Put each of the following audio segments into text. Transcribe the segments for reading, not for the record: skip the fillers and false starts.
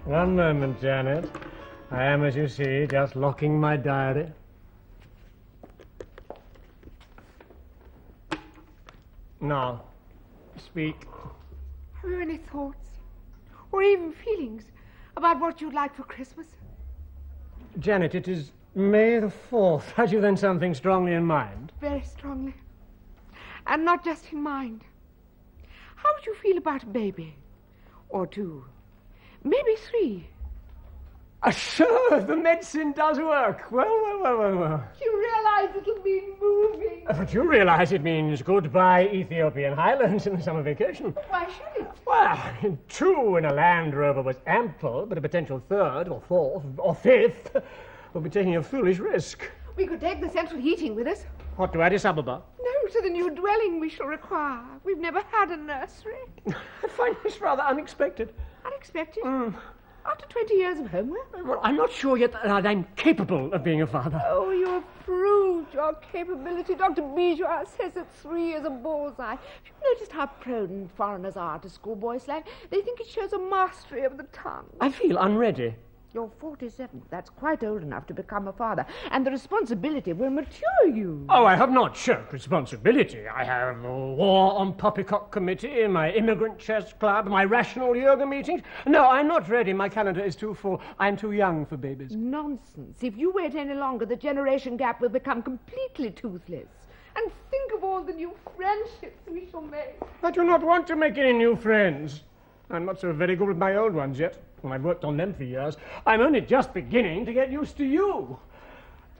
One moment, Janet. I am, as you see, just locking my diary. Now, speak. Have you any thoughts, or even feelings, about what you'd like for Christmas? Janet, it is May the 4th. Had you then something strongly in mind? Very strongly. And not just in mind. How would you feel about a baby? Or 2? Maybe 3. Sure, the medicine does work. Well. You realize it'll be moving. But you realize it means goodbye Ethiopian highlands in the summer vacation. Why should it? Well, 2 in a Land Rover was ample, but a potential 3rd or 4th or 5th will be taking a foolish risk. We could take the central heating with us. What, to Addis Ababa? No, to the new dwelling we shall require. We've never had a nursery. I find this rather unexpected. Unexpected? After 20 years of homework? Well, I'm not sure yet that I'm capable of being a father. Oh, you have proved your capability. Dr. Bijou says that 3 is a bullseye. Have you noticed how prone foreigners are to schoolboy slang? They think it shows a mastery of the tongue. I feel unready. You're 47. That's quite old enough to become a father. And the responsibility will mature you. Oh, I have not shirked responsibility. I have a War on Poppycock Committee, my Immigrant Chess Club, my Rational Yoga meetings. No, I'm not ready. My calendar is too full. I'm too young for babies. Nonsense. If you wait any longer, the generation gap will become completely toothless. And think of all the new friendships we shall make. I do not want to make any new friends. I'm not so very good with my old ones yet. Well, I've worked on them for years. I'm only just beginning to get used to you.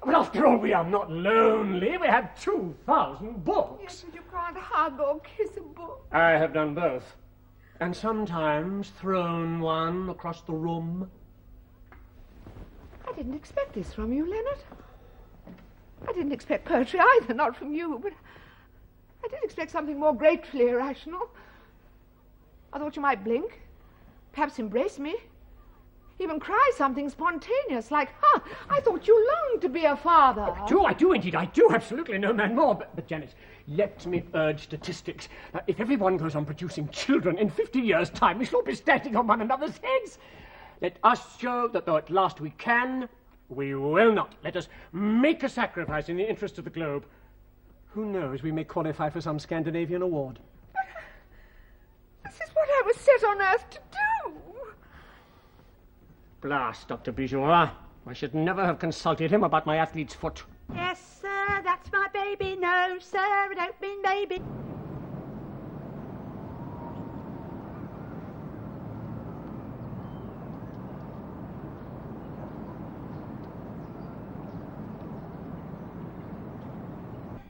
But after all, we are not lonely. We have 2,000 books. Yes, but you can't hug or kiss a book. I have done both. And sometimes thrown one across the room. I didn't expect this from you, Leonard. I didn't expect poetry either, not from you. But I did expect something more gratefully irrational. I thought you might blink, perhaps embrace me, even cry something spontaneous, like, I thought you longed to be a father. I do indeed, I do, absolutely, no man more. But Janet, let me urge statistics. If everyone goes on producing children, in 50 years' time, we shall be standing on one another's heads. Let us show that though at last we can, we will not. Let us make a sacrifice in the interest of the globe. Who knows, we may qualify for some Scandinavian award. This is what I was set on earth to do. Blast, Dr. Bijou. I should never have consulted him about my athlete's foot. Yes, sir, that's my baby. No, sir, I don't mean baby.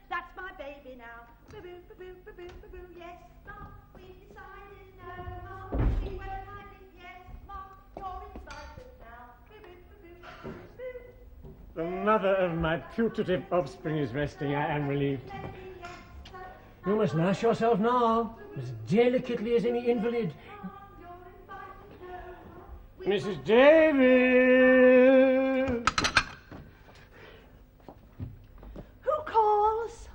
That's my baby now. Boo-boo, boo-boo, boo-boo, boo-boo, yes, Mom, we've decided no, Mom, we won't hide it, yes, Mom, you're excited now. Boo-boo, boo-boo, boo-boo. The mother of my putative offspring is resting. I am relieved. You must nurse yourself now, as delicately as any invalid. Mrs. Davis! Who calls?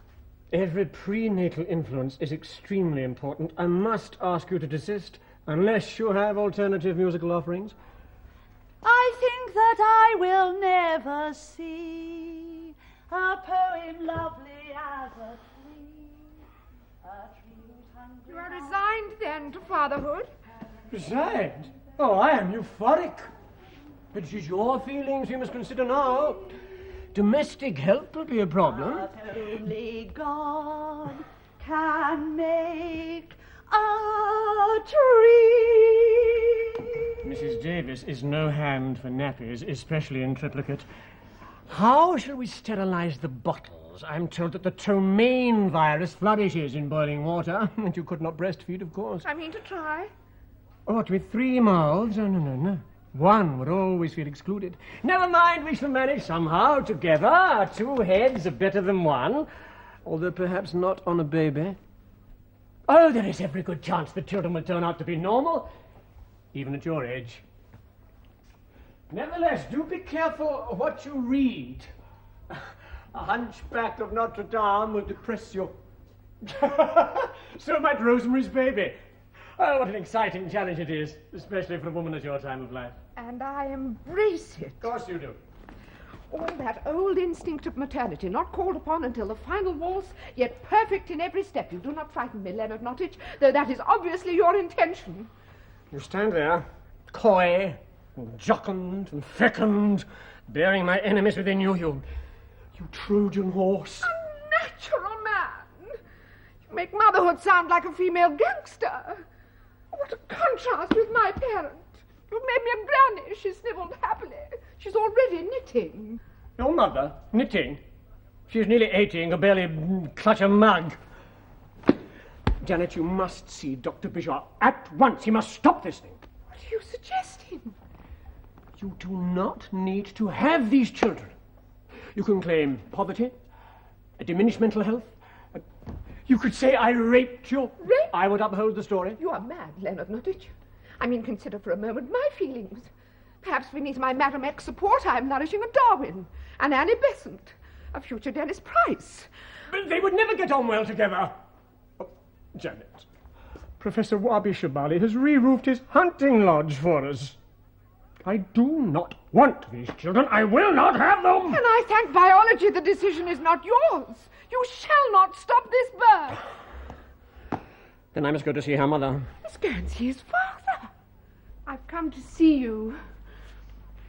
Every prenatal influence is extremely important. I must ask you to desist, unless you have alternative musical offerings. I think that I will never see a poem lovely as a tree whose hungry You are resigned, then, to fatherhood? Resigned? Oh, I am euphoric. But it is your feelings you must consider now. Domestic help will be a problem. But only God can make a tree. Mrs. Davis is no hand for nappies, especially in triplicate. How shall we sterilize the bottles? I'm told that the ptomaine virus flourishes in boiling water, and you could not breastfeed, of course. I mean to try. What, with 3 mouths? Oh, no. One would always feel excluded. Never mind, we shall manage somehow, together. 2 heads are better than 1, although perhaps not on a baby. Oh, there is every good chance the children will turn out to be normal, even at your age. Nevertheless, do be careful what you read. A hunchback of Notre Dame will depress you. So might Rosemary's Baby. Oh, what an exciting challenge it is, especially for a woman at your time of life. And I embrace it. Of course you do. All that old instinct of maternity, not called upon until the final waltz, yet perfect in every step. You do not frighten me, Leonard Nottage, though that is obviously your intention. You stand there, coy, and jocund and fecund, bearing my enemies within you, you Trojan horse. Unnatural man! You make motherhood sound like a female gangster. What a contrast with my parent. You made me a granny, she snivelled happily. She's already knitting. Your mother? Knitting? She's nearly 80 and can barely clutch a mug. Janet, you must see Dr. Bishop at once. He must stop this thing. What are you suggesting? You do not need to have these children. You can claim poverty, a diminished mental health. You could say I raped you. Rape? I would uphold the story. You are mad, Leonard Nottage. I mean, consider for a moment my feelings. Perhaps beneath my Madam X support I am nourishing a Darwin, an Annie Besant, a future Dennis Price. But they would never get on well together. Oh, Janet, Professor Wabi Shabali has re-roofed his hunting lodge for us. I do not want these children. I will not have them. And I thank biology the decision is not yours. You shall not stop this birth. Then I must go to see her mother. Let's go and see his father. I've come to see you.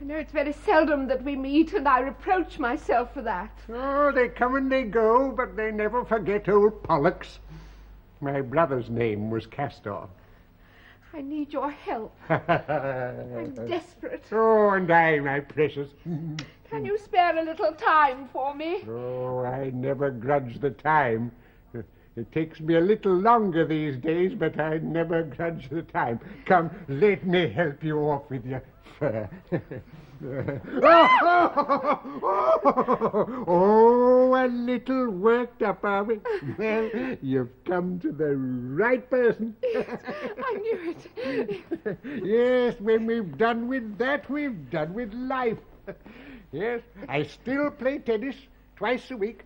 I know it's very seldom that we meet, and I reproach myself for that. Oh, they come and they go, but they never forget old Pollux. My brother's name was Castor. I need your help. I'm desperate. Oh, and I, my precious. Can you spare a little time for me? Oh, I never grudge the time. It takes me a little longer these days, but I never grudge the time. Come, let me help you off with your fur. Oh, a little worked up, are we? Well, you've come to the right person. Yes, I knew it. Yes, when we've done with that, we've done with life. Yes, I still play tennis twice a week.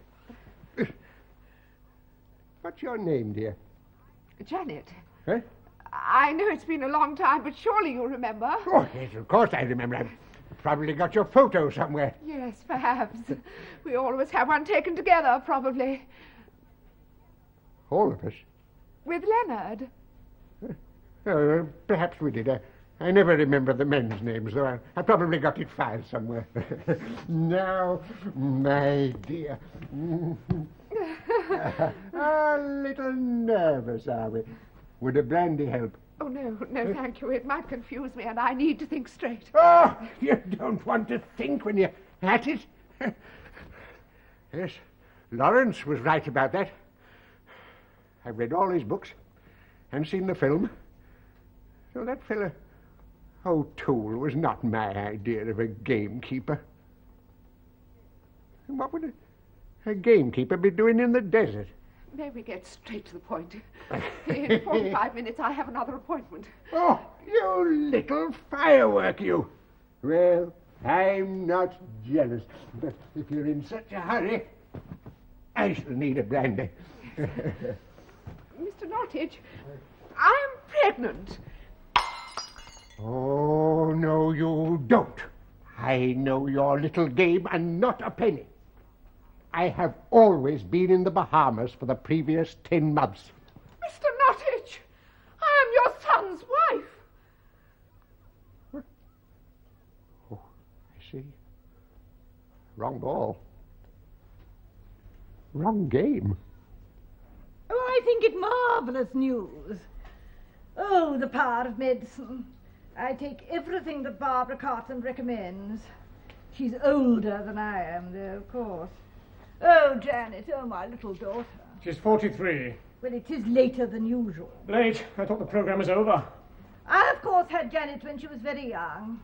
What's your name, dear? Janet. Huh? I know it's been a long time, but surely you remember. Oh, yes, of course I remember. I've probably got your photo somewhere. Yes, perhaps. We always have one taken together, probably. All of us? With Leonard. Oh, perhaps we did. I never remember the men's names, though I probably got it filed somewhere. Now, my dear. A little nervous, are we? Would a brandy help? Oh, no, thank you. It might confuse me, and I need to think straight. Oh, you don't want to think when you're at it. Yes, Lawrence was right about that. I've read all his books and seen the film. So that fella O'Toole was not my idea of a gamekeeper. What would a gamekeeper be doing in the desert? May we get straight to the point? In 45 minutes, I have another appointment. Oh, you little firework, you. Well, I'm not jealous, but if you're in such a hurry, I shall need a brandy. Mr. Nottage, I'm pregnant. Oh, no, you don't. I know your little game and not a penny. I have always been in the Bahamas for the previous 10 months. Mr. Nottage, I am your son's wife. What? Oh, I see. Wrong ball. Wrong game. Oh, I think it marvellous news. Oh, the power of medicine. I take everything that Barbara Cartland recommends. She's older than I am, though, of course. Oh, Janet, oh, my little daughter. She's 43. Well, it is later than usual. Late. I thought the programme was over. I, of course, had Janet when she was very young.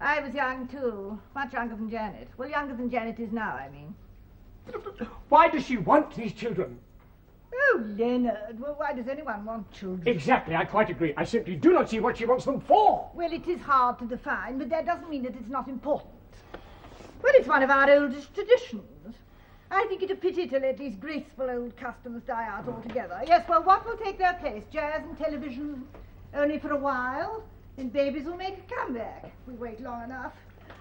I was young, too. Much younger than Janet. Well, younger than Janet is now, I mean. Why does she want these children? Oh, Leonard, well, why does anyone want children? Exactly, I quite agree. I simply do not see what she wants them for. Well, it is hard to define, but that doesn't mean that it's not important. Well, it's one of our oldest traditions. I think it a pity to let these graceful old customs die out altogether. Yes, well, what will take their place? Jazz and television? Only for a while? Then babies will make a comeback. We wait long enough.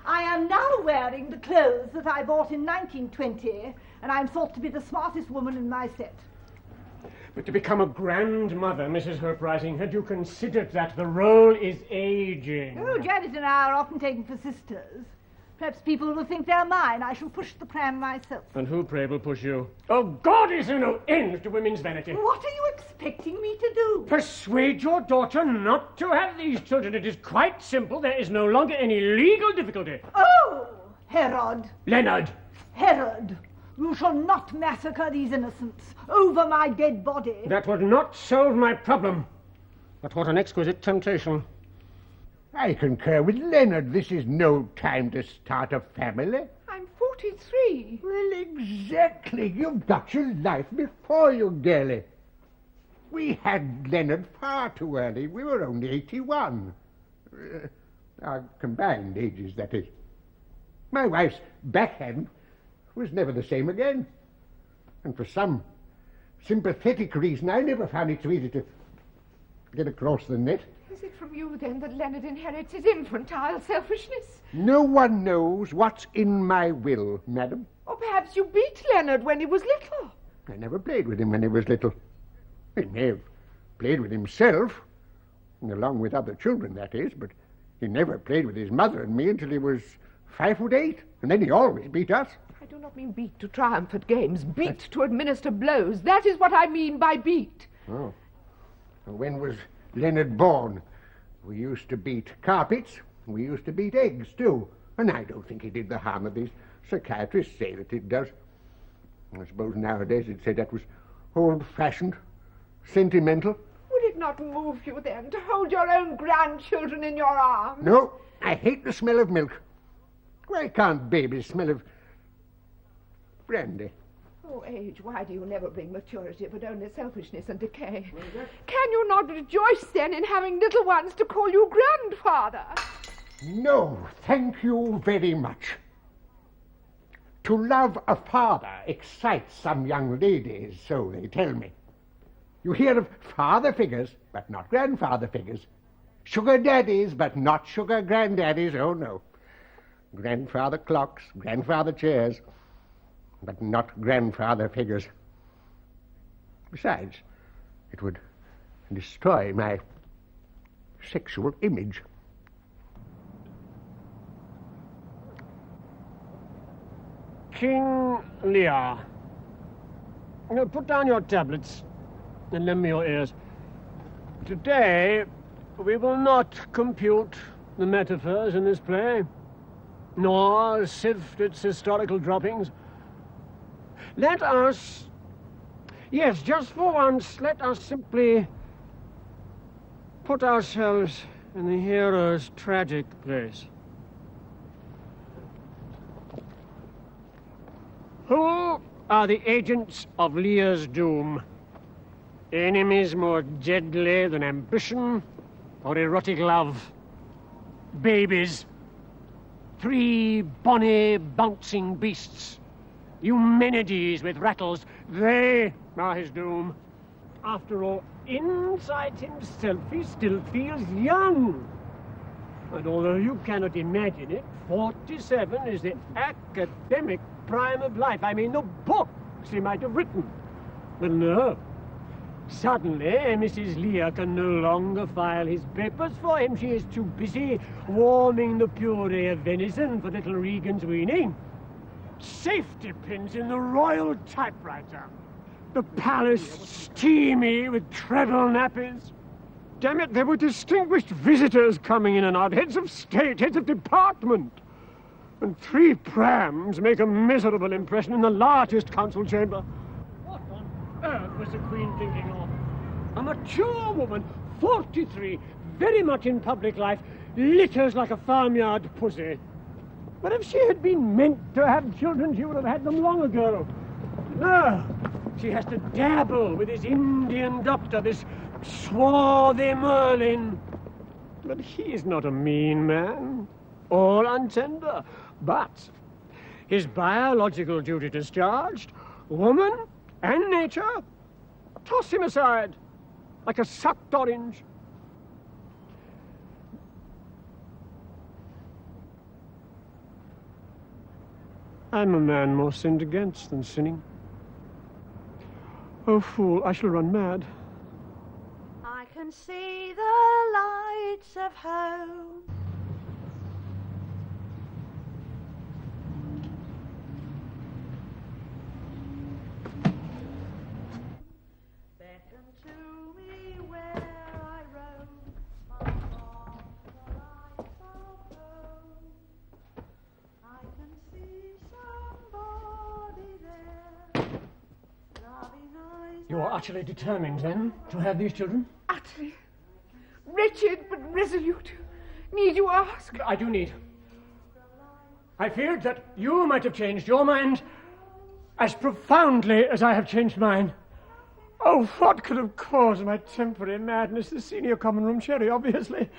I am now wearing the clothes that I bought in 1920, and I'm thought to be the smartest woman in my set. But to become a grandmother, Mrs. Hope Rising, had you considered that the role is aging? Oh, Janet and I are often taken for sisters. Perhaps people will think they're mine. I shall push the pram myself. And who, pray, will push you? Oh, God is no end to women's vanity. What are you expecting me to do? Persuade your daughter not to have these children. It is quite simple. There is no longer any legal difficulty. Oh, Herod. Leonard. Herod. You shall not massacre these innocents over my dead body. That would not solve my problem. But what an exquisite temptation. I concur with Leonard. This is no time to start a family. I'm 43. Well, exactly. You've got your life before you, girlie. We had Leonard far too early. We were only 81. Our combined ages, that is. My wife's backhand was never the same again. And for some sympathetic reason, I never found it so easy to get across the net. Is it from you, then, that Leonard inherits his infantile selfishness? No one knows what's in my will, madam. Or perhaps you beat Leonard when he was little. I never played with him when he was little. He may have played with himself, along with other children, that is, but he never played with his mother and me until he was 5'8", and then he always beat us. I do not mean beat to triumph at games. Beat to administer blows. That is what I mean by beat. Oh. And when was Leonard born? We used to beat carpets. We used to beat eggs, too. And I don't think he did the harm that these psychiatrists say that it does. I suppose nowadays they'd say that was old-fashioned, sentimental. Would it not move you, then, to hold your own grandchildren in your arms? No, I hate the smell of milk. Why can't babies smell of brandy? Oh, age, why do you never bring maturity but only selfishness and decay? Can you not rejoice, then, in having little ones to call you grandfather? No, thank you very much. To love a father excites some young ladies, so they tell me. You hear of father figures, but not grandfather figures. Sugar daddies, but not sugar granddaddies, oh no. Grandfather clocks, grandfather chairs, but not grandfather figures. Besides, it would destroy my sexual image. King Lear. Now put down your tablets and lend me your ears. Today, we will not compute the metaphors in this play, nor sift its historical droppings. Let us, yes, just for once, let us simply put ourselves in the hero's tragic place. Who are the agents of Lear's doom? Enemies more deadly than ambition or erotic love? Babies. 3 bonny, bouncing beasts. Eumenides with rattles. They are his doom. After all, inside himself he still feels young. And although you cannot imagine it, 47 is the academic prime of life. I mean, the books he might have written. But no. Suddenly, Mrs. Lear can no longer file his papers for him. She is too busy warming the puree of venison for little Regan's weaning. Safety pins in the royal typewriter. The palace steamy with treble nappies. damn it, there were distinguished visitors coming in and out, heads of state, heads of department. And 3 prams make a miserable impression in the largest council chamber. What on earth was the Queen thinking of? A mature woman, 43, very much in public life, litters like a farmyard pussy. But if she had been meant to have children, she would have had them long ago. No, she has to dabble with this Indian doctor, this swarthy Merlin. But he is not a mean man, all untender. But his biological duty discharged, woman and nature toss him aside like a sucked orange. I'm a man more sinned against than sinning. Oh, fool, I shall run mad. I can see the lights of home. Beckon to me where I roam, among the lights of home. I can see somebody there, loving eyes. You are utterly determined, then, to have these children? Utterly. Wretched but resolute. Need you ask? I do need. I feared that you might have changed your mind as profoundly as I have changed mine. Oh, what could have caused my temporary madness? The senior common room cherry, obviously.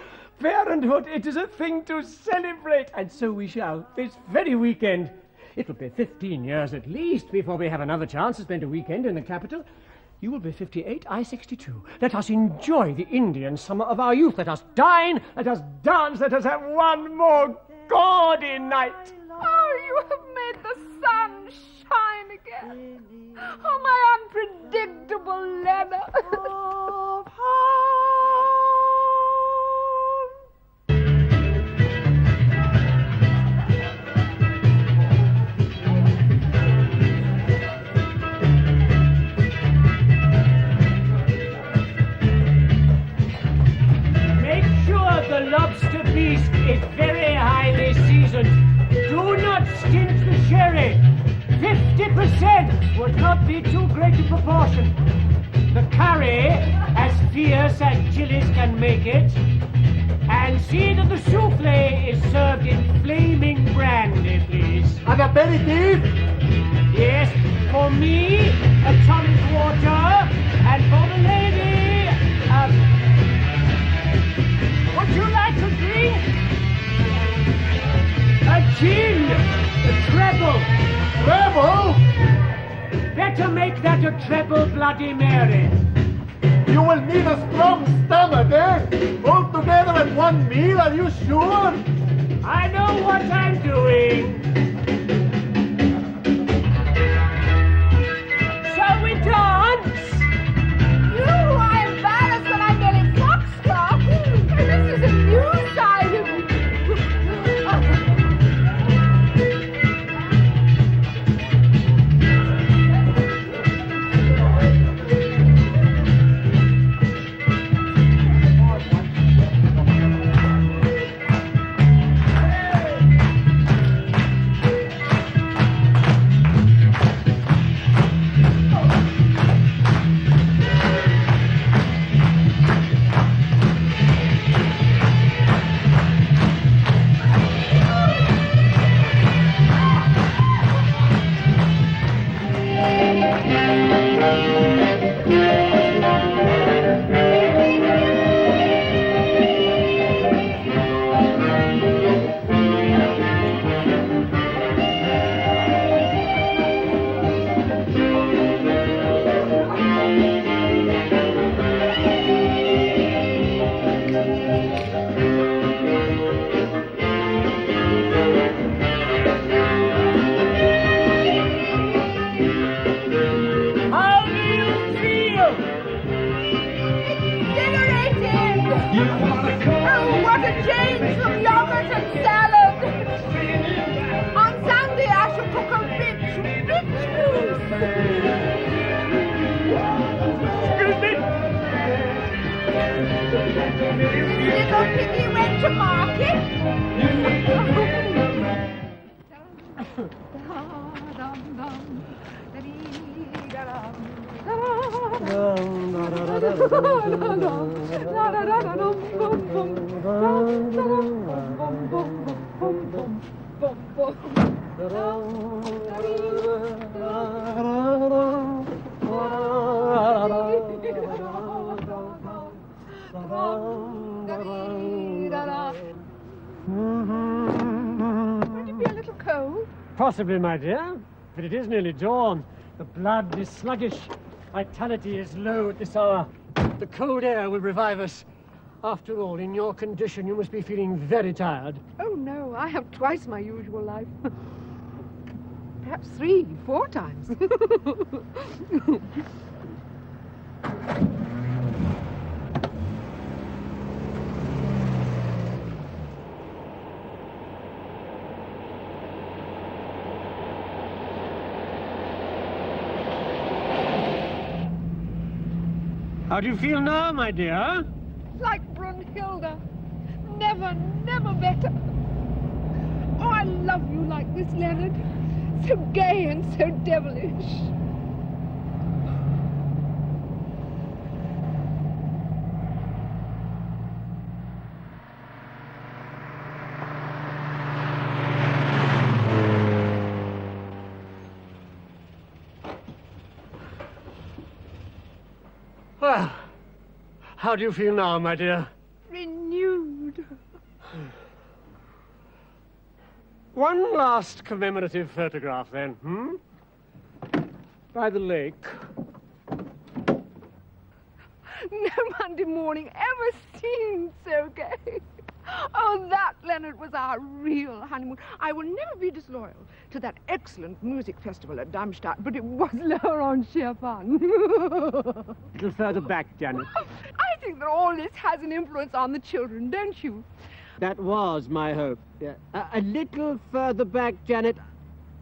Parenthood, it is a thing to celebrate, and so we shall, this very weekend. It will be 15 years at least before we have another chance to spend a weekend in the capital. You will be 58, I 62. Let us enjoy the Indian summer of our youth. Let us dine, let us dance, let us have one more gaudy night. Oh, you have made the sun shine again. Oh, my unpredictable Leonard. Of home. Make sure the lobster feast is very highly seasoned. Do not stint the sherry. 50% would not be too great a proportion. The curry, as fierce as chilies can make it. And see that the souffle is served in flaming brandy, please. An aperitif? Yes, for me, a tonic water, and for the lady, would you like a drink? A gin, a treble. Treble? Better make that a treble Bloody Mary. You will need a strong stomach, eh? All together at one meal, are you sure? I know what I'm doing. Shall we dance? You are embarrassed when I'm getting foxtrot. This is a new side of you. Won't you be a little cold? Possibly, my dear, but it is nearly dawn. The blood is sluggish. Vitality is low at this hour. The cold air will revive us. After all, in your condition, you must be feeling very tired. Oh, no, I have twice my usual life. Perhaps 3, 4 times. How do you feel now, my dear? Like Brunhilde. Never, never better. Oh, I love you like this, Leonard. So gay and so devilish. Well, how do you feel now, my dear? Renewed. One last commemorative photograph, then, hmm? By the lake. No Monday morning ever seemed so gay. Oh, that, Leonard, was our real honeymoon. I will never be disloyal to that excellent music festival at Darmstadt, but it was lower on sheer fun. A little further back, Janet. I think that all this has an influence on the children, don't you? That was my hope. Yeah. A little further back, Janet.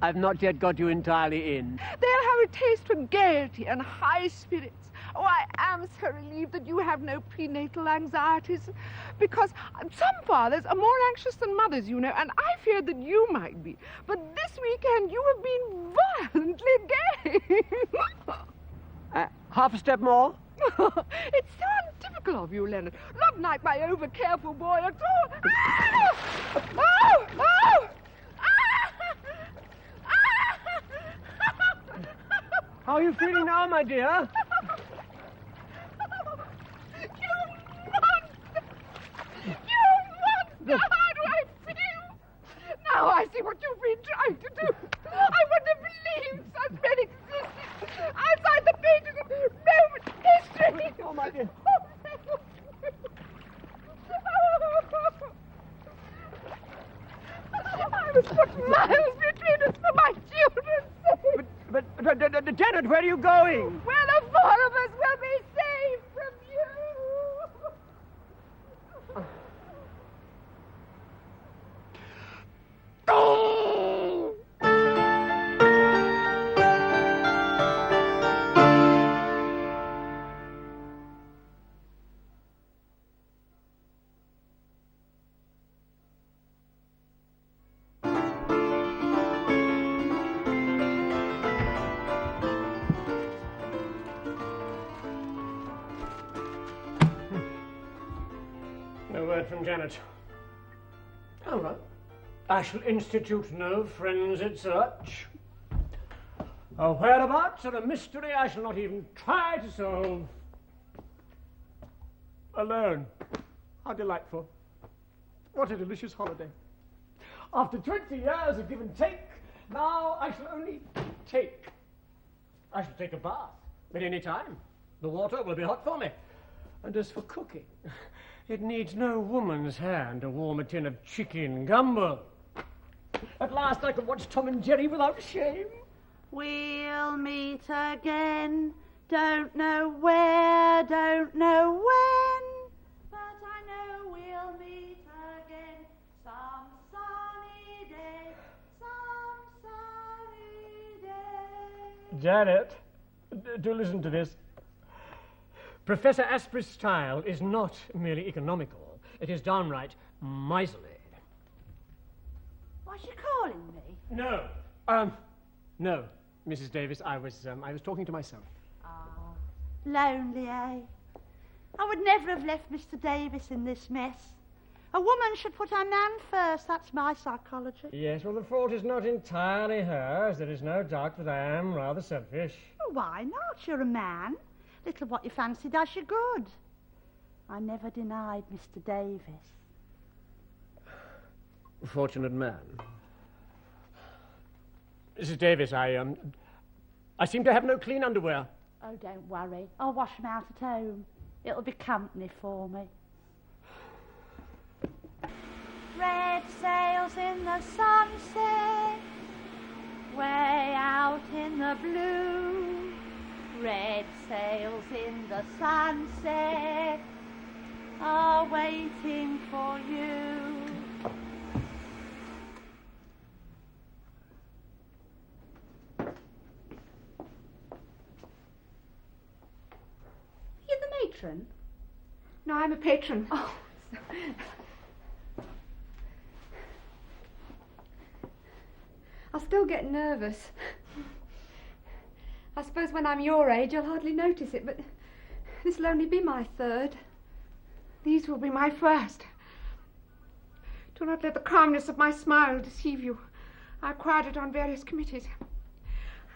I've not yet got you entirely in. They'll have a taste for gaiety and high spirits. Oh, I am so relieved that you have no prenatal anxieties, because some fathers are more anxious than mothers, you know, and I feared that you might be. But this weekend you have been violently gay. Half a step more? It's so untypical of you, Leonard. Not like my over-careful boy at all. Ah! Oh! Oh! How are you feeling now, my dear? How do I feel? Now I see what you've been trying to do. I wouldn't have believed such men existed outside the pages of Roman history. Oh, my dear. I was put miles between us for my children's sake. But, Janet, where are you going? Well, the 4 of us will be saved from you. Oh! No word from Janet. All right. I shall institute no forensic search. Her whereabouts are a mystery I shall not even try to solve. Alone. How delightful. What a delicious holiday. After 20 years of give and take, now I shall only take. I shall take a bath at any time. The water will be hot for me. And as for cooking, it needs no woman's hand to warm a tin of chicken gumbo. At last I can watch Tom and Jerry without shame. We'll meet again. Don't know where, don't know when, but I know we'll meet again. Some sunny day, some sunny day. Janet, do listen to this. Professor Asprey's style is not merely economical. It is downright miserly. What's she calling me? No, Mrs. Davis, I was talking to myself. Lonely, eh? I would never have left Mr. Davis in this mess. A woman should put her man first. That's my psychology. Yes, well, the fault is not entirely hers. There is no doubt that I am rather selfish. Well, why not? You're a man. Little of what you fancy does you good. I never denied Mr. Davis. Fortunate man. Mrs. Davis, I seem to have no clean underwear. Oh, don't worry. I'll wash them out at home. It'll be company for me. Red sails in the sunset, way out in the blue. Red sails in the sunset are waiting for you. You're the matron? No, I'm a patron. Oh, I'll still get nervous. I suppose when I'm your age I'll hardly notice it, but this'll only be my third. These will be my first. Do not let the calmness of my smile deceive you. I acquired it on various committees.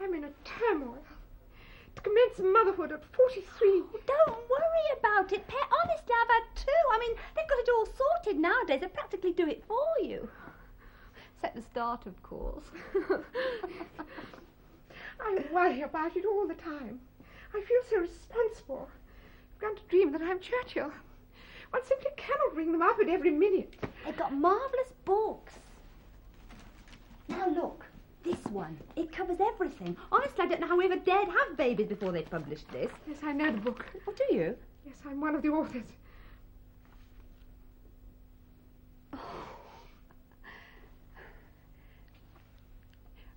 I'm in a turmoil. To commence motherhood at 43. Don't worry about it, Pet. Honestly, I've had two. I mean, they've got it all sorted nowadays. They practically do it for you. Except the start, of course. I worry about it all the time. I feel so responsible. I've begun to dream that I'm Churchill. One simply cannot ring them up at every minute. They've got marvellous books. Now look, this one. It covers everything. Honestly, I don't know how we ever dared have babies before they published this. Yes, I know the book. Oh, do you? Yes, I'm one of the authors.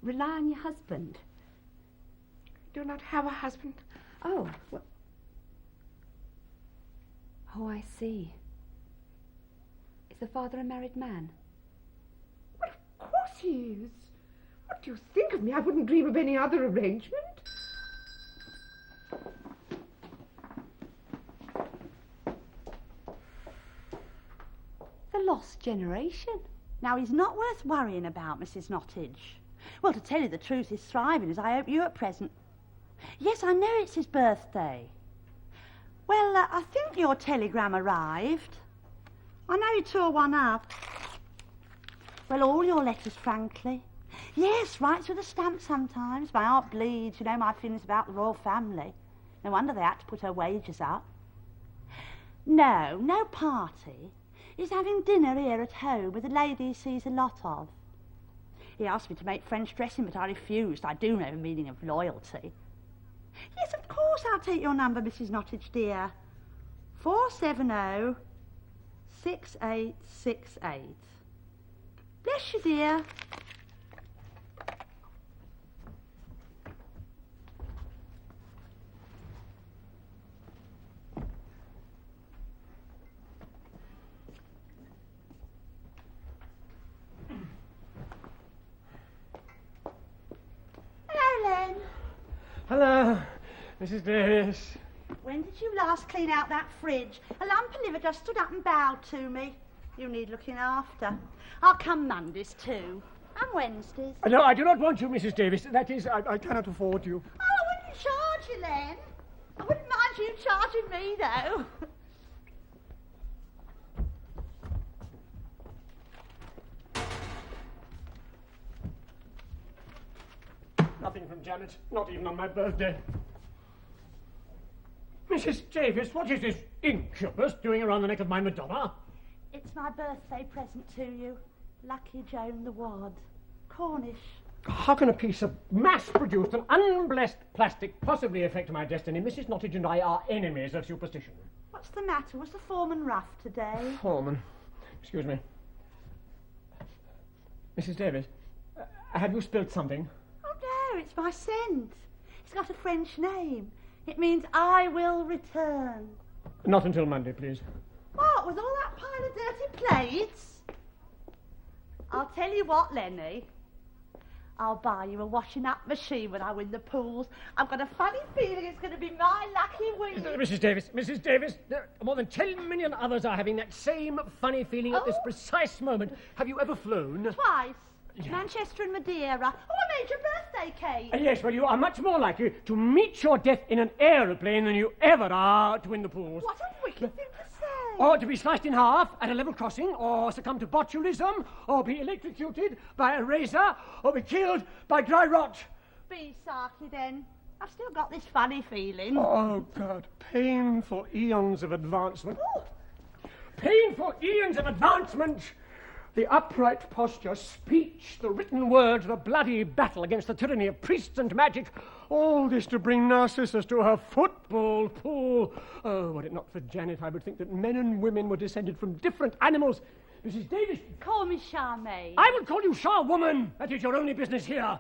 Rely on your husband. I do not have a husband. Oh, well. Oh, I see. Is the father a married man? Well, of course he is. What do you think of me? I wouldn't dream of any other arrangement. The lost generation. Now, he's not worth worrying about, Mrs. Nottage. Well, to tell you the truth, he's thriving, as I hope you at present. Yes, I know it's his birthday. Well, I think your telegram arrived. I know you tore one up. Well, all your letters, frankly. Yes, right through the stamp sometimes. My heart bleeds, you know, my feelings about the royal family. No wonder they had to put her wages up. No party. He's having dinner here at home with a lady he sees a lot of. He asked me to make French dressing, but I refused. I do know the meaning of loyalty. Yes, of course I'll take your number, Mrs. Nottage, dear. 470-6868. Bless you, dear. Hello, Mrs. Davis. When did you last clean out that fridge? A lump of liver just stood up and bowed to me. You need looking after. I'll come Mondays too. And Wednesdays. No, I do not want you, Mrs. Davis. That is, I cannot afford you. Oh, I wouldn't charge you, Len. I wouldn't mind you charging me, though. Nothing from Janet, not even on my birthday. Mrs. Davis, what is this incubus doing around the neck of my Madonna? It's my birthday present to you. Lucky Joan the Wad. Cornish. How can a piece of mass-produced and unblessed plastic possibly affect my destiny? Mrs. Nottage and I are enemies of superstition. What's the matter? Was the foreman rough today? Foreman? Excuse me. Mrs. Davis, have you spilt something? Oh, no, it's my scent. It's got a French name. It means I will return. Not until Monday, please. What? What, with all that pile of dirty plates? I'll tell you what, Lenny. I'll buy you a washing-up machine when I win the pools. I've got a funny feeling it's going to be my lucky week. Mrs. Davis, more than 10 million others are having that same funny feeling at this precise moment. Have you ever flown? Twice. Manchester and Madeira. Oh, I made your birthday cake. Yes, well, you are much more likely to meet your death in an aeroplane than you ever are to win the pools. What a wicked thing to say. Or to be sliced in half at a level crossing, or succumb to botulism, or be electrocuted by a razor, or be killed by dry rot. Be sarky then. I've still got this funny feeling. Oh, God, painful eons of advancement. Painful eons of advancement! The upright posture, speech, the written word, the bloody battle against the tyranny of priests and magic, all this to bring Narcissus to her football pool. Oh, were it not for Janet, I would think that men and women were descended from different animals. Mrs. Davis... Call me Charmaine. I will call you Charwoman. That is your only business here.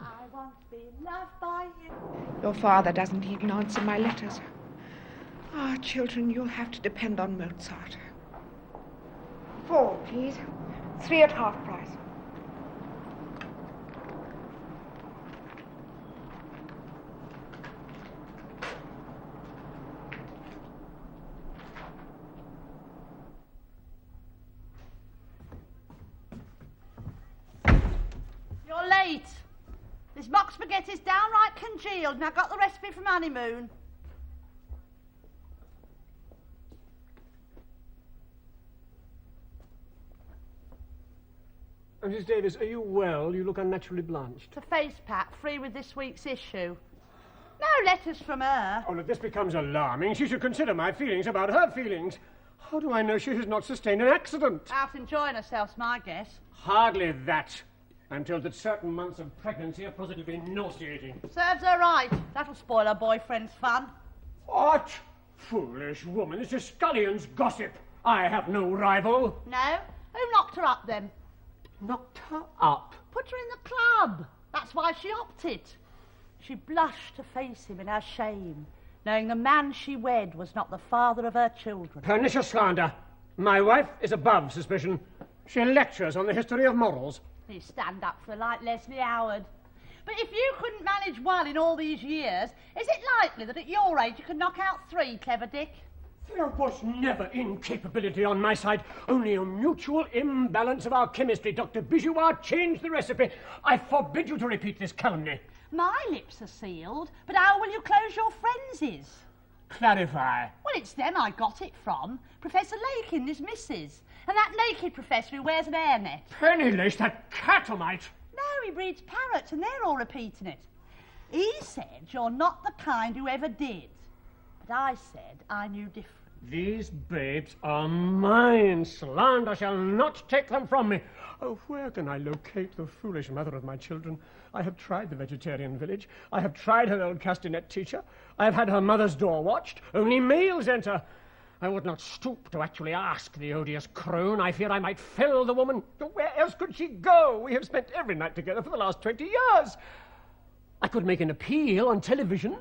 I want to be loved by you. Your father doesn't even answer my letters. Ah, children, you'll have to depend on Mozart. 4, please. 3 at half price. You're late. This mock spaghetti's downright congealed, and I got the recipe from Honeymoon. Mrs. Davis, are you well? You look unnaturally blanched. It's a face pack, free with this week's issue. No letters from her. Oh, look, this becomes alarming. She should consider my feelings about her feelings. How do I know she has not sustained an accident? Out enjoying herself's my guess. Hardly that. I'm told that certain months of pregnancy are positively nauseating. Serves her right. That'll spoil her boyfriend's fun. What? Foolish woman, this is Scullion's gossip. I have no rival. No? Who knocked her up then? Knocked her up? Put her in the club. That's why she opted. She blushed to face him in her shame, knowing the man she wed was not the father of her children. Pernicious slander. My wife is above suspicion. She lectures on the history of morals. You stand up for her like Leslie Howard. But if you couldn't manage one in all these years, is it likely that at your age you could knock out 3, clever Dick? There was never incapability on my side, only a mutual imbalance of our chemistry. Dr. Bijouard changed the recipe. I forbid you to repeat this calumny. My lips are sealed, but how will you close your frenzies? Clarify. Well, it's them I got it from. Professor Lakin, his missus. And that naked professor who wears an hairnet. Pennylace, that catamite. No, he breeds parrots and they're all repeating it. He said you're not the kind who ever did. But I said I knew different. These babes are mine. Slander shall not take them from me. Oh, where can I locate the foolish mother of my children? I have tried the vegetarian village. I have tried her old castanet teacher. I have had her mother's door watched. Only males enter. I would not stoop to actually ask the odious crone. I fear I might fell the woman. Where else could she go? We have spent every night together for the last 20 years. I could make an appeal on television.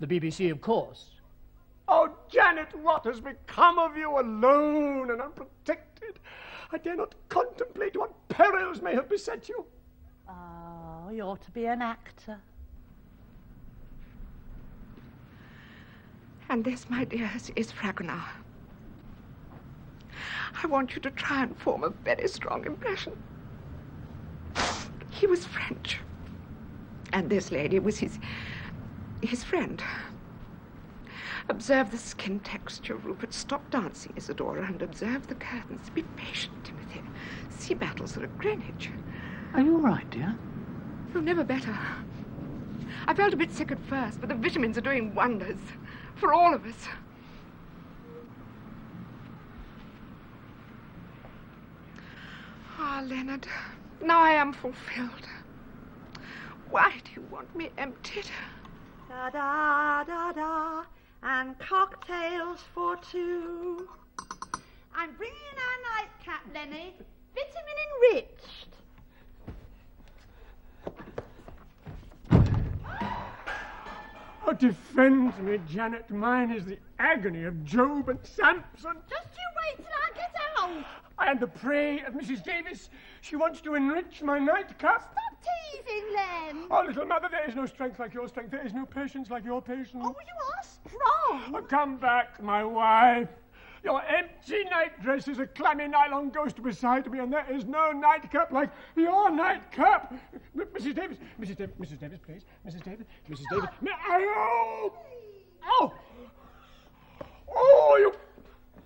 The BBC, of course. Oh, Janet, what has become of you, alone and unprotected? I dare not contemplate what perils may have beset you. Oh, you ought to be an actor. And this, my dears, is Fragonard. I want you to try and form a very strong impression. He was French. And this lady was his friend. Observe the skin texture, Rupert. Stop dancing, Isadora, and observe the curtains. Be patient, Timothy. Sea battles are at Greenwich. Are you all right, dear? Oh, never better. I felt a bit sick at first, but the vitamins are doing wonders for all of us. Ah, Leonard, now I am fulfilled. Why do you want me emptied? Da da da da, and cocktails for 2. I'm bringing in our nightcap, Lenny. Vitamin enriched. Oh, defend me, Janet. Mine is the agony of Job and Samson. Just you wait till I get out. I am the prey of Mrs. Davis. She wants to enrich my nightcap. Stop teasing, Len. Oh, little mother, there is no strength like your strength. There is no patience like your patience. Oh, you are strong. Oh, come back, my wife. Your empty nightdress is a clammy nylon ghost beside me, and there is no nightcap like your nightcap. Mrs. Davis, please. Mrs. Davis. Oh! Oh! Oh, you...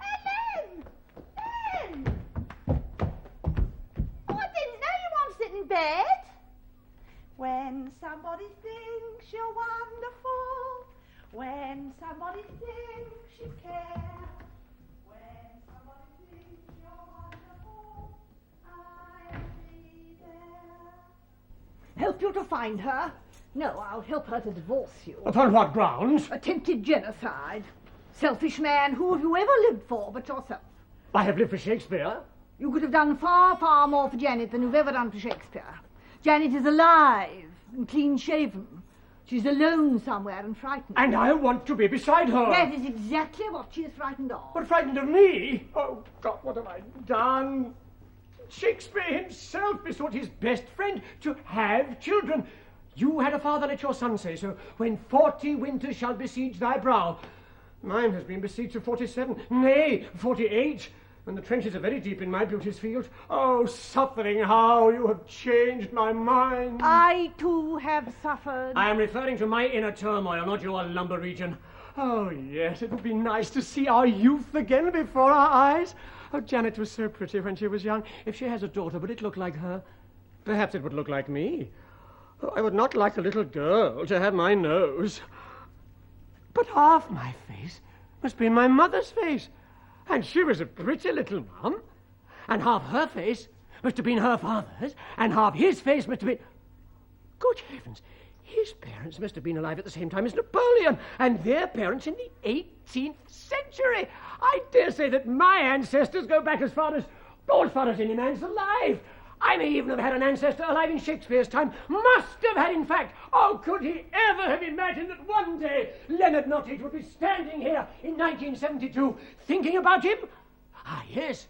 Len! Len! Oh, I didn't know you wanted to sit in bed. When somebody thinks you're wonderful, when somebody thinks you care, when somebody thinks you're wonderful, I'll be there. Help you to find her? No, I'll help her to divorce you. Upon what grounds? Attempted genocide. Selfish man, who have you ever lived for but yourself? I have lived for Shakespeare. You could have done far, far more for Janet than you've ever done for Shakespeare. Janet is alive and clean-shaven. She's alone somewhere and frightened. And I want to be beside her. That is exactly what she is frightened of. But frightened of me? Oh, God, what have I done? Shakespeare himself besought his best friend to have children. You had a father, let your son say so, when 40 winters shall besiege thy brow. Mine has been besieged for 47, nay, 48, and the trenches are very deep in my beauty's field. Oh, suffering, how you have changed my mind. I, too, have suffered. I am referring to my inner turmoil, not your lumber region. Oh, yes, it would be nice to see our youth again before our eyes. Oh, Janet was so pretty when she was young. If she has a daughter, would it look like her? Perhaps it would look like me. Oh, I would not like a little girl to have my nose. But half my face must be my mother's face. And she was a pretty little mum. And half her face must have been her father's, and half his face must have been... Good heavens, his parents must have been alive at the same time as Napoleon, and their parents in the 18th century. I dare say that my ancestors go back as far as any man's alive. I may even have had an ancestor alive in Shakespeare's time. Must have had, in fact. Oh, could he ever have imagined that one day Leonard Nottage would be standing here in 1972 thinking about him? Ah, yes.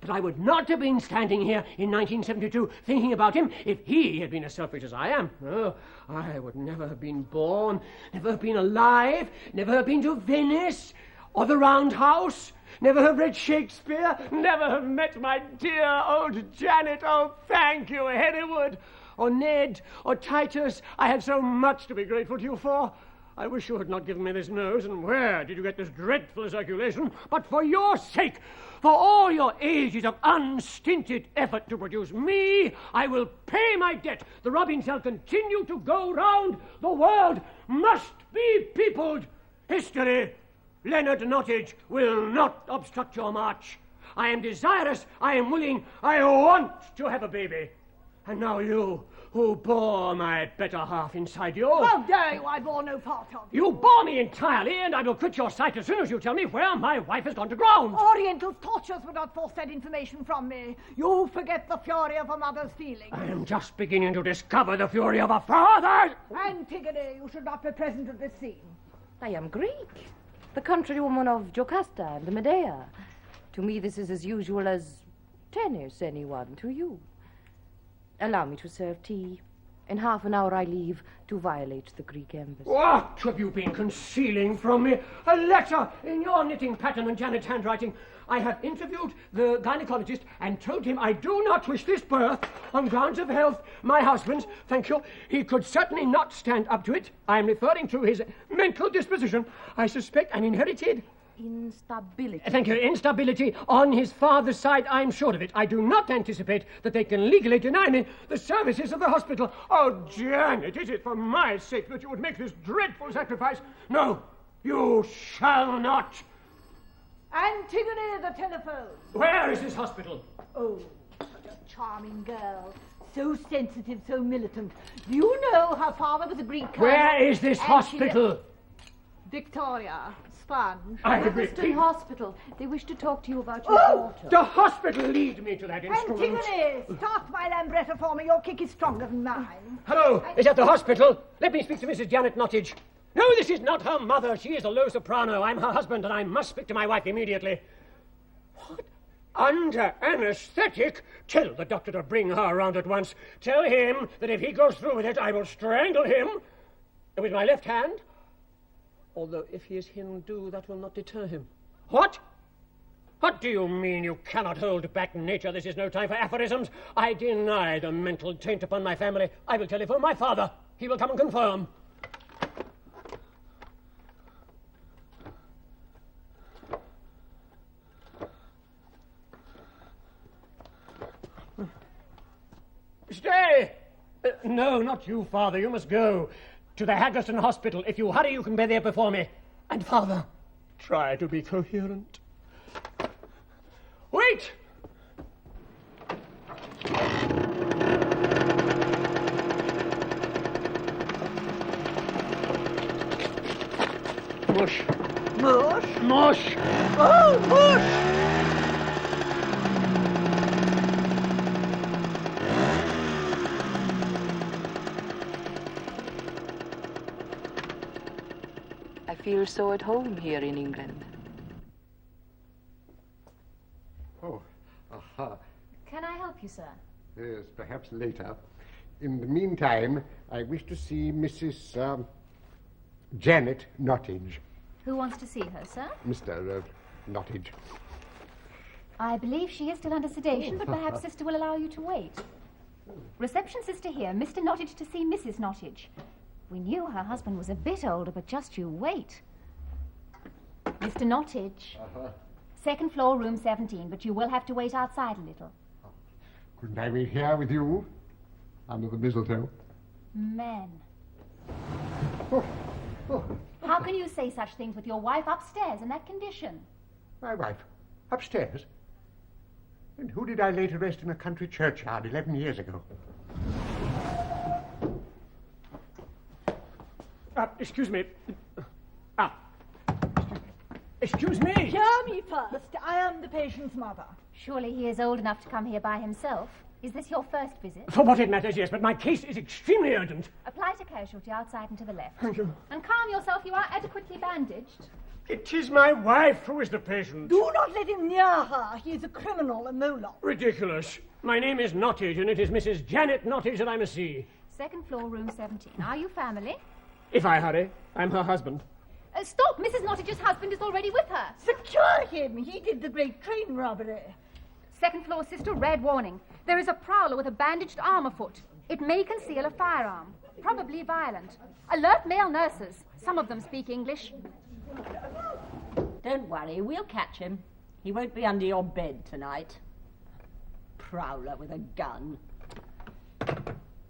But I would not have been standing here in 1972 thinking about him if he had been as selfish as I am. No, I would never have been born, never have been alive, never have been to Venice or the Round House, never have read Shakespeare, never have met my dear old Janet. Oh, thank you, Hereward, or Ned, or Titus. I have so much to be grateful to you for. I wish you had not given me this nose, and where did you get this dreadful circulation? But for your sake, for all your ages of unstinted effort to produce me, I will pay my debt. The robin shall continue to go round. The world must be peopled. History, Leonard Nottage, will not obstruct your march. I am desirous, I am willing, I want to have a baby. And now you, who bore my better half inside you... How dare you? I bore no part of you. You bore me entirely, and I will quit your sight as soon as you tell me where my wife has gone to ground. Oriental tortures would not force that information from me. You forget the fury of a mother's feelings. I am just beginning to discover the fury of a father's... Antigone, you should not be present at this scene. I am Greek, the countrywoman of Jocasta and Medea. To me this is as usual as tennis, anyone, to you. Allow me to serve tea. In half an hour I leave to violate the Greek embassy. What have you been concealing from me? A letter in your knitting pattern and Janet's handwriting. I have interviewed the gynecologist and told him I do not wish this birth on grounds of health. My husband's, thank you, he could certainly not stand up to it. I am referring to his mental disposition. I suspect an inherited... Instability. Thank you. Instability on his father's side, I'm sure of it. I do not anticipate that they can legally deny me the services of the hospital. Oh, Janet, is it for my sake that you would make this dreadful sacrifice? No, you shall not. Antigone, the telephone. Where is this hospital? Oh, such a charming girl. So sensitive, so militant. Do you know her father was a Greek colonel? Where is this hospital? Victoria. Sponge. I Evanston repeat. Hospital. They wish to talk to you about your Oh! daughter. The hospital, lead me to that instrument. Antigone, start my lambretta for me. Your kick is stronger than mine. Hello, is that the hospital? Let me speak to Mrs. Janet Nottage. No, this is not her mother. She is a low soprano. I'm her husband, and I must speak to my wife immediately. What? Under anaesthetic? Tell the doctor to bring her around at once. Tell him that if he goes through with it, I will strangle him with my left hand. Although if he is Hindu, that will not deter him. What? What do you mean you cannot hold back nature? This is no time for aphorisms. I deny the mental taint upon my family. I will telephone my father. He will come and confirm. Stay! No, not you, Father. You must go to the Haggerston Hospital. If you hurry, you can be there before me. And, Father, try to be coherent. Wait! Mush. Mush? Mush! Oh, mush! I feel so at home here in England. Oh, aha. Can I help you, sir? Yes, perhaps later. In the meantime, I wish to see Mrs. Janet Nottage. Who wants to see her, sir? Mr. Nottage. I believe she is still under sedation, but perhaps Sister will allow you to wait. Reception sister here, Mr. Nottage to see Mrs. Nottage. We knew her husband was a bit older, but just you wait. Mr. Nottage. Second floor, room 17, but you will have to wait outside a little. Couldn't I wait here with you? Under the mistletoe? Men. Oh, oh. How can you say such things with your wife upstairs in that condition? My wife? Upstairs? And who did I lay to rest in a country churchyard 11 years ago? Excuse me. Excuse me. Hear me first. I am the patient's mother. Surely he is old enough to come here by himself. Is this your first visit? For what it matters, yes, but my case is extremely urgent. Apply to casualty outside and to the left. Thank you. And calm yourself, you are adequately bandaged. It is my wife who is the patient. Do not let him near her. He is a criminal, a Moloch. Ridiculous. My name is Nottage, and it is Mrs. Janet Nottage that I must see. Second floor, room 17. Are you family? If I hurry, I'm her husband. Stop! Mrs. Nottage's husband is already with her. Secure him. He did the great train robbery. Second floor, sister, red warning. There is a prowler with a bandaged arm afoot. It may conceal a firearm. Probably violent. Alert male nurses. Some of them speak English. Don't worry, we'll catch him. He won't be under your bed tonight. Prowler with a gun.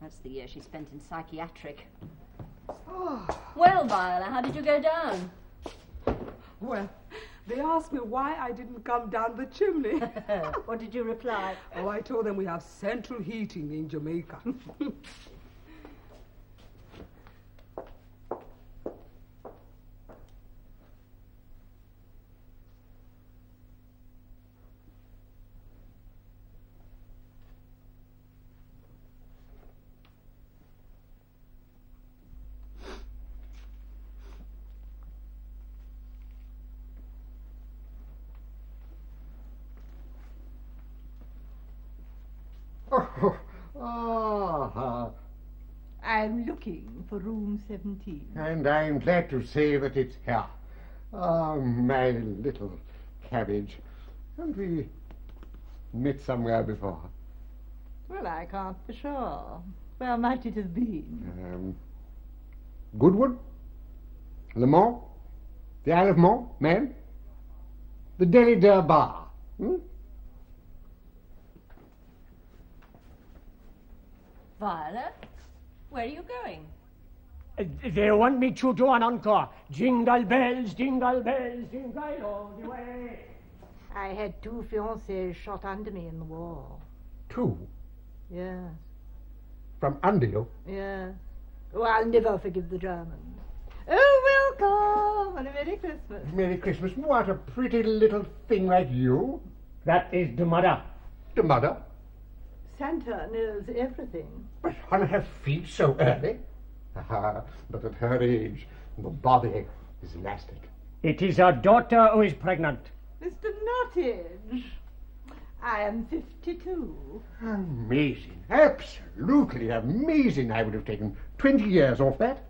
That's the year she spent in psychiatric. Well, Viola, how did you go down? Well, they asked me why I didn't come down the chimney. What did you reply? Oh, I told them we have central heating in Jamaica. I'm looking for room 17. And I'm glad to say that it's here. Oh, my little cabbage. Haven't we met somewhere before? Well, I can't be sure. Where might it have been? Goodwood? Le Mans? The Isle of Mans? Man? The Delhi Bar? Viola, where are you going? They want me to do an encore. Jingle bells, jingle all the way. I had 2 fiancés shot under me in the war. 2? Yes, From under you? yes. Oh, I'll never forgive the Germans. Oh, welcome, and a Merry Christmas. Merry Christmas. What a pretty little thing like you. That is the mother. The mother? Santa knows everything. But on her feet so early? But at her age, Bobby is elastic. It is our daughter who is pregnant. Mr. Nottage, I am 52. Amazing. Absolutely amazing. I would have taken 20 years off that.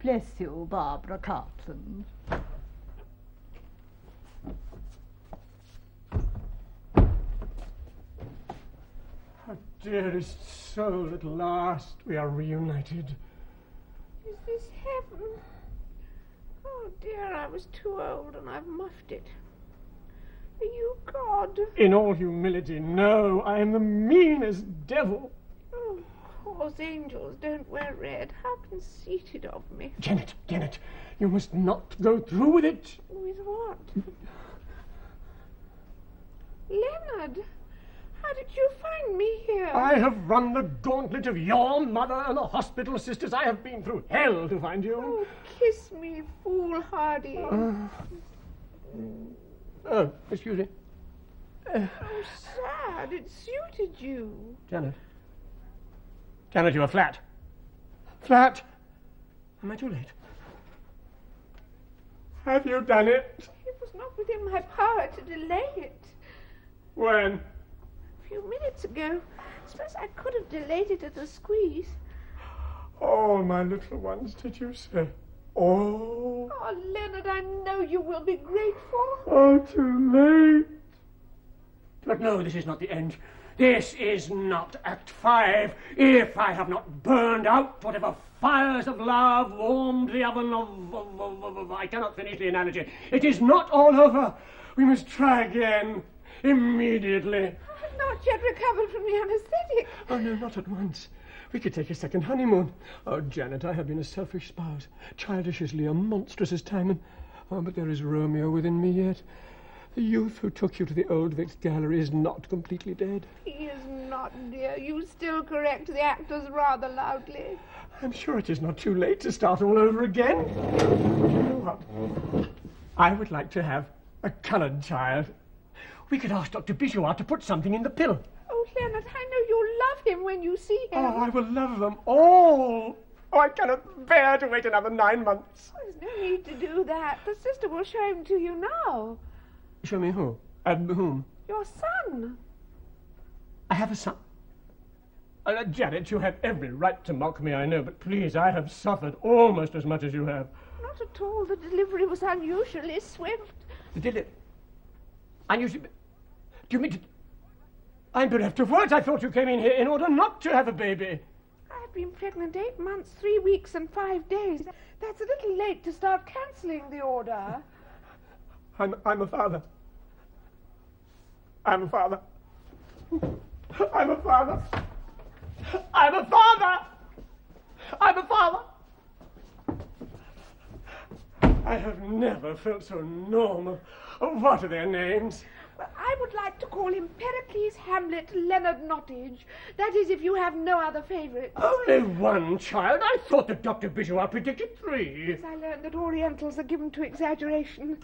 Bless you, Barbara Cartland. Oh, dearest soul, at last we are reunited. Is this heaven? Oh dear, I was too old and I've muffed it. Are you God? In all humility, no, I am the meanest devil. Oh, course angels don't wear red. How conceited of me. Janet, you must not go through with it. With what? Leonard, how did you find me here? I have run the gauntlet of your mother and the hospital sisters. I have been through hell to find you. Oh, kiss me, foolhardy. Oh, excuse me. How sad. It suited you. Janet, you are flat. Flat? Am I too late? Have you done it? It was not within my power to delay it. When? A few minutes ago. I suppose I could have delayed it at a squeeze. Oh, my little ones, did you say? Oh. Oh, Leonard, I know you will be grateful. Oh, too late. But no, this is not the end. This is not Act 5. If I have not burned out whatever fires of love warmed the oven of I cannot finish the analogy. It is not all over. We must try again. Immediately. I've not yet recovered from the anesthetic. Oh, no, not at once. We could take a second honeymoon. Oh, Janet, I have been a selfish spouse, childish as Lear, monstrous as Timon. Oh, but there is Romeo within me yet. The youth who took you to the Old Vic Gallery is not completely dead. He is not, dear. You still correct the actors rather loudly. I'm sure it is not too late to start all over again. You know what? I would like to have a coloured child. We could ask Dr. Bijois to put something in the pill. Oh, Leonard, I know you'll love him when you see him. Oh, I will love them all. Oh, I cannot bear to wait another 9 months. There's no need to do that. The sister will show him to you now. Show me who? And whom? Your son. I have a son. Janet, you have every right to mock me, I know, but please, I have suffered almost as much as you have. Not at all. The delivery was unusually swift. The delivery? Unusually? Do you mean to... I'm bereft of words. I thought you came in here in order not to have a baby. I've been pregnant 8 months, 3 weeks and 5 days. That's a little late to start cancelling the order. I'm a father. I'm a father. I'm a father. I'm a father. I'm a father. I have never felt so normal. Oh, what are their names? Well, I would like to call him Pericles Hamlet Leonard Nottage. That is, if you have no other favourites. Only one child? I thought that Dr. Bijois predicted 3. Yes, I learned that Orientals are given to exaggeration.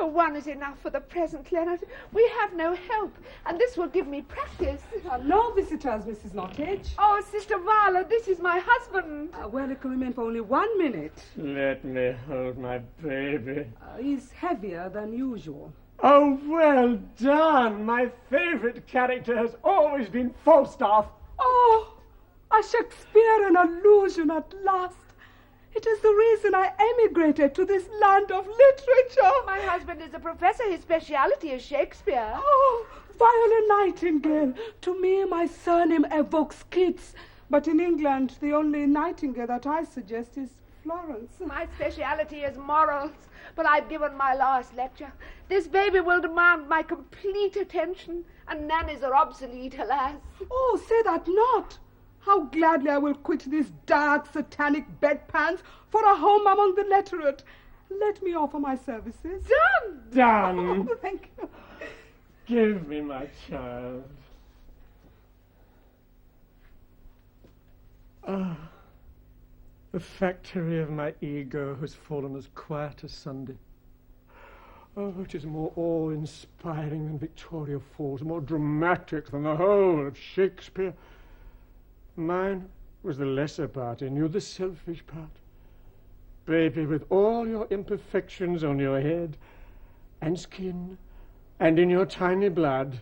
Oh, 1 is enough for the present, Leonard. We have no help, and this will give me practice. No visitors, Mrs. Nottage. Oh, Sister Viola, this is my husband. Well, it can remain for only 1 minute. Let me hold my baby. He's heavier than usual. Oh, well done. My favourite character has always been Falstaff. Oh, a Shakespearean allusion at last. It is the reason I emigrated to this land of literature. My husband is a professor. His speciality is Shakespeare. Oh, Viola Nightingale. To me, my surname evokes Keats. But in England, the only Nightingale that I suggest is Florence. My speciality is morals. But I've given my last lecture. This baby will demand my complete attention, and nannies are obsolete, alas. Oh, say that not. How gladly I will quit these dark, satanic bedpans for a home among the literate. Let me offer my services. Done! Done. Oh, thank you. Give me my child. Ah, the factory of my ego has fallen as quiet as Sunday. Oh, it is more awe-inspiring than Victoria Falls, more dramatic than the whole of Shakespeare. Mine was the lesser part in you, the selfish part. baby, with all your imperfections on your head and skin and in your tiny blood,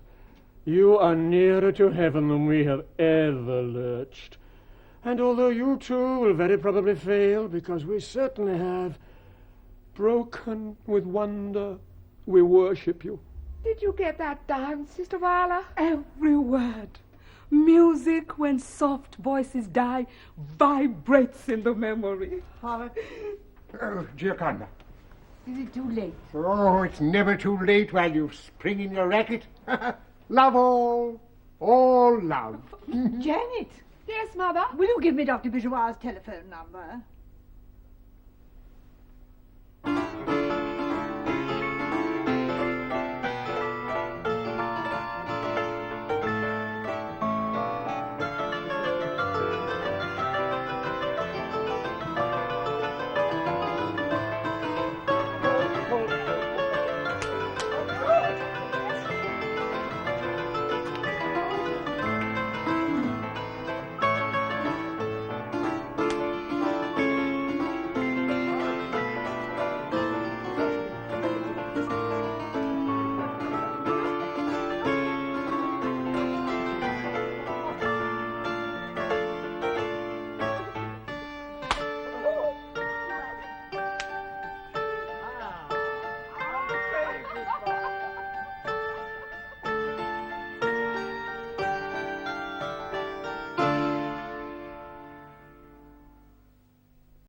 you are nearer to heaven than we have ever lurched. And although you too will very probably fail, because we certainly have, broken with wonder, we worship you. Did you get that down, Sister Viola? Every word. Music, when soft voices die, vibrates in the memory. Oh, Gioconda. Is it too late? Oh, it's never too late while you spring in your racket. Love all love. Janet, Yes, Mother? will you give me Dr. Bijoir's telephone number?